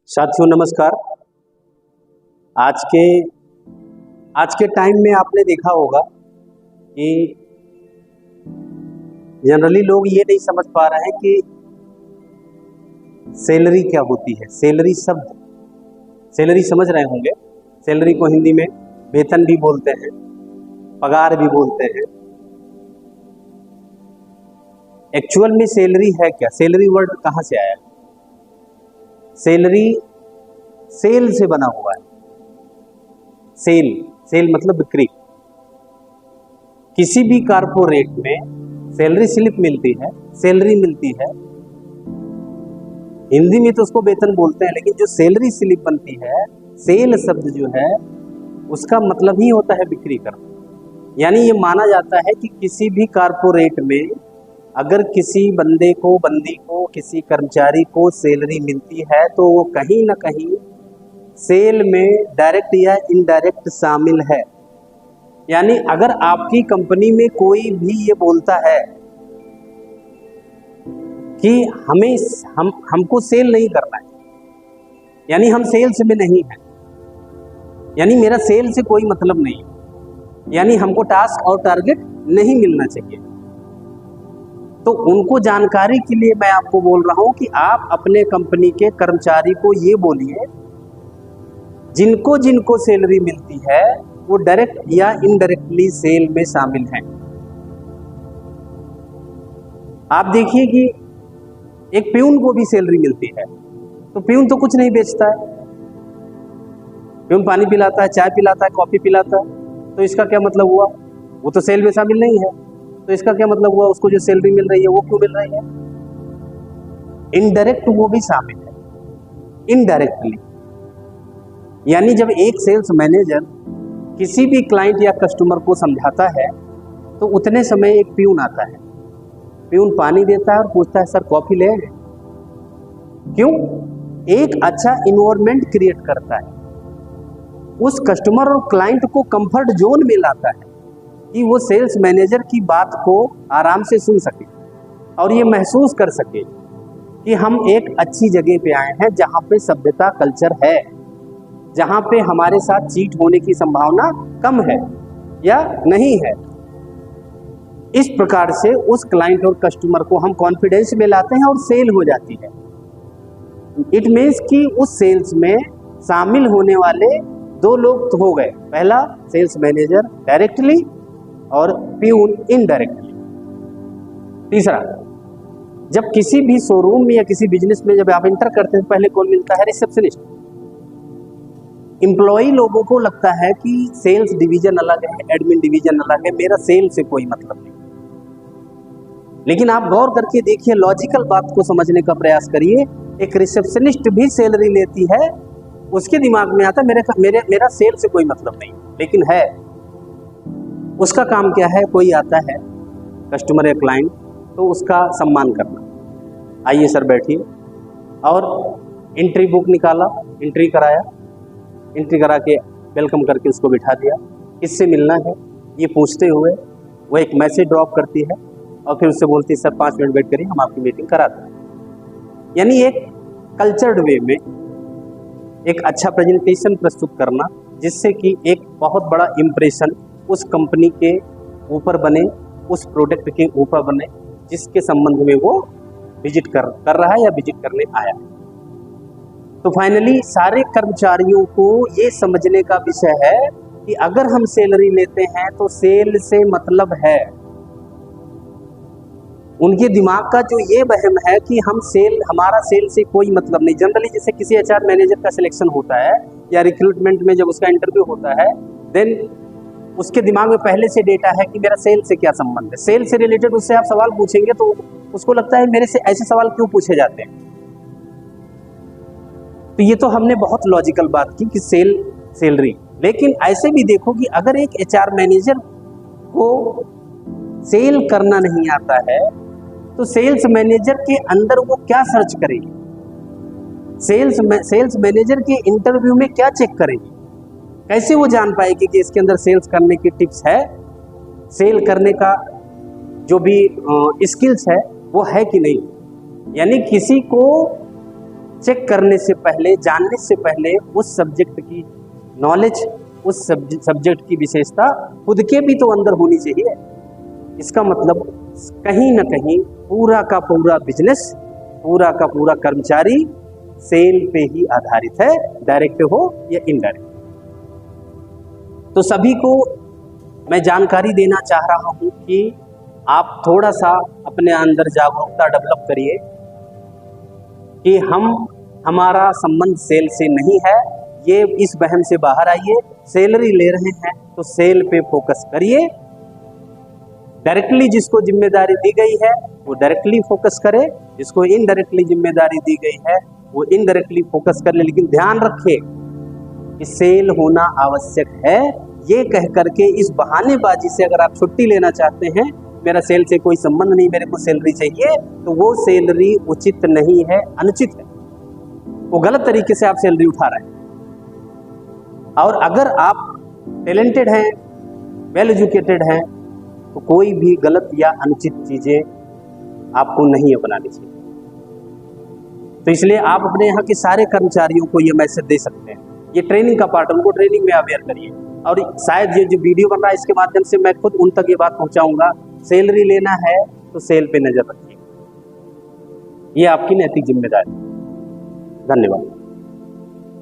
साथियों नमस्कार। आज के टाइम में आपने देखा होगा कि जनरली लोग ये नहीं समझ पा रहे हैं कि सैलरी क्या होती है। सैलरी शब्द, सैलरी समझ रहे होंगे। सैलरी को हिंदी में वेतन भी बोलते हैं, पगार भी बोलते हैं। एक्चुअल में सैलरी है क्या? सैलरी वर्ड कहाँ से आया? सैलरी सेल से बना हुआ है। सेल मतलब बिक्री। किसी भी कारपोरेट में सैलरी स्लिप मिलती है, सैलरी मिलती है। हिंदी में तो उसको वेतन बोलते हैं, लेकिन जो सैलरी स्लिप बनती है, सेल शब्द जो है उसका मतलब ही होता है बिक्री करना। यानी ये माना जाता है कि किसी भी कारपोरेट में अगर किसी बंदी को, किसी कर्मचारी को सैलरी मिलती है तो वो कहीं ना कहीं सेल में डायरेक्ट या इनडायरेक्ट शामिल है। यानी अगर आपकी कंपनी में कोई भी ये बोलता है कि हमको सेल नहीं करना है, यानी हम सेल्स में नहीं हैं, यानी मेरा सेल से कोई मतलब नहीं, यानी हमको टास्क और टारगेट नहीं मिलना चाहिए, तो उनको जानकारी के लिए मैं आपको बोल रहा हूं कि आप अपने कंपनी के कर्मचारी को ये बोलिए, जिनको जिनको सैलरी मिलती है वो डायरेक्ट या इनडायरेक्टली सेल में शामिल हैं। आप देखिए कि एक प्यून को भी सैलरी मिलती है, तो प्यून तो कुछ नहीं बेचता है। प्यून पानी पिलाता है, चाय पिलाता है, कॉफी पिलाता है, तो इसका क्या मतलब हुआ? वो तो सेल में शामिल नहीं है, तो इसका क्या मतलब हुआ? उसको जो सैलरी मिल रही है वो क्यों मिल रही है? इनडायरेक्ट वो भी शामिल है, इनडायरेक्टली। यानी जब एक सेल्स मैनेजर किसी भी क्लाइंट या कस्टमर को समझाता है तो उतने समय एक प्यून आता है, प्यून पानी देता है और पूछता है सर कॉफी ले? क्यों? एक अच्छा इन्वायरमेंट क्रिएट करता है, उस कस्टमर और क्लाइंट को कंफर्ट जोन में लाता है कि वो सेल्स मैनेजर की बात को आराम से सुन सके और ये महसूस कर सके कि हम एक अच्छी जगह पे आए हैं जहाँ पे सभ्यता कल्चर है, जहाँ पे हमारे साथ चीट होने की संभावना कम है या नहीं है। इस प्रकार से उस क्लाइंट और कस्टमर को हम कॉन्फिडेंस में लाते हैं और सेल हो जाती है। इट मीन्स कि उस सेल्स में शामिल होने वाले दो लोग तो हो गए, पहला सेल्स मैनेजर डायरेक्टली और प्यून इनडायरेक्टली। तीसरा, जब किसी भी शोरूम में या किसी बिजनेस में जब आप एंटर करते हैं पहले कौन मिलता है? रिसेप्शनिस्ट। एम्प्लॉई लोगों को लगता है कि सेल्स डिवीजन अलग है, एडमिन डिवीजन अलग है, मेरा सेल से कोई मतलब नहीं। लेकिन आप गौर करके देखिए, लॉजिकल बात को समझने का प्रयास करिए। एक रिसेप्शनिस्ट भी सैलरी लेती है, उसके दिमाग में आता है मेरा सेल से कोई मतलब नहीं, लेकिन है। उसका काम क्या है? कोई आता है कस्टमर या क्लाइंट, तो उसका सम्मान करना। आइए सर बैठिए, और एंट्री बुक निकाला, एंट्री कराया, एंट्री करा के वेलकम करके उसको बिठा दिया। किससे मिलना है ये पूछते हुए वो एक मैसेज ड्रॉप करती है और फिर उससे बोलती है सर 5 मिनट वेट करिए, हम आपकी मीटिंग कराते हैं। यानी एक कल्चर्ड वे में एक अच्छा प्रेजेंटेशन प्रस्तुत करना, जिससे कि एक बहुत बड़ा इम्प्रेशन उस कंपनी के ऊपर बने, उस प्रोडक्ट के ऊपर बने जिसके संबंध में वो विजिट कर रहा है या विजिट करने आया है। तो फाइनली सारे कर्मचारियों को ये समझने का विषय है कि अगर हम सैलरी लेते हैं तो सेल से मतलब है। उनके दिमाग का जो ये वहम है कि हमारा सेल से कोई मतलब नहीं। जनरली जैसे किसी एचआर मैनेजर का सिलेक्शन होता है या रिक्रूटमेंट में जब उसका इंटरव्यू होता है, देन उसके दिमाग में पहले से डेटा है कि मेरा सेल से क्या संबंध है। सेल से रिलेटेड उससे आप सवाल पूछेंगे तो उसको लगता है मेरे से ऐसे सवाल क्यों पूछे जाते हैं। तो ये तो हमने बहुत लॉजिकल बात की कि सैलरी। लेकिन ऐसे भी देखो कि अगर एक एचआर मैनेजर को सेल करना नहीं आता है तो सेल्स मैनेजर के अंदर वो क्या सर्च करेगी? सेल्स मैनेजर के इंटरव्यू में क्या चेक करेगी? कैसे वो जान पाएगी कि इसके अंदर सेल्स करने की टिप्स है, सेल करने का जो भी स्किल्स है वो है कि नहीं? यानी किसी को चेक करने से पहले, जानने से पहले उस सब्जेक्ट की नॉलेज, उस सब्जेक्ट की विशेषता खुद के भी तो अंदर होनी चाहिए। इसका मतलब कहीं ना कहीं पूरा का पूरा बिजनेस, पूरा का पूरा कर्मचारी सेल पे ही आधारित है, डायरेक्ट हो या इनडायरेक्ट। तो सभी को मैं जानकारी देना चाह रहा हूं कि आप थोड़ा सा अपने अंदर जागरूकता डेवलप करिए कि हमारा संबंध सेल से नहीं है। ये इस वहम से बाहर आइए। सैलरी ले रहे हैं तो सेल पे फोकस करिए। डायरेक्टली जिसको जिम्मेदारी दी गई है वो डायरेक्टली फोकस करे, जिसको इनडायरेक्टली जिम्मेदारी दी गई है वो इनडायरेक्टली फोकस कर ले। लेकिन ध्यान रखें कि सेल होना आवश्यक है। ये कह करके इस बहानेबाजी से अगर आप छुट्टी लेना चाहते हैं, मेरा सेल से कोई संबंध नहीं, मेरे को सैलरी चाहिए, तो वो सैलरी उचित नहीं है, अनुचित है। वो गलत तरीके से आप सैलरी उठा रहे हैं। और अगर आप टैलेंटेड हैं, वेल एजुकेटेड हैं, तो कोई भी गलत या अनुचित चीजें आपको नहीं अपनानी चाहिए। तो इसलिए आप अपने यहाँ के सारे कर्मचारियों को ये मैसेज दे सकते हैं। ये ट्रेनिंग का पार्ट है, उनको ट्रेनिंग में अवेयर करिए। और शायद ये जो वीडियो बन रहा है इसके माध्यम से मैं खुद उन तक ये बात पहुंचाऊंगा, सैलरी लेना है तो सेल पे नजर रखिए। ये आपकी नैतिक जिम्मेदारी। धन्यवाद।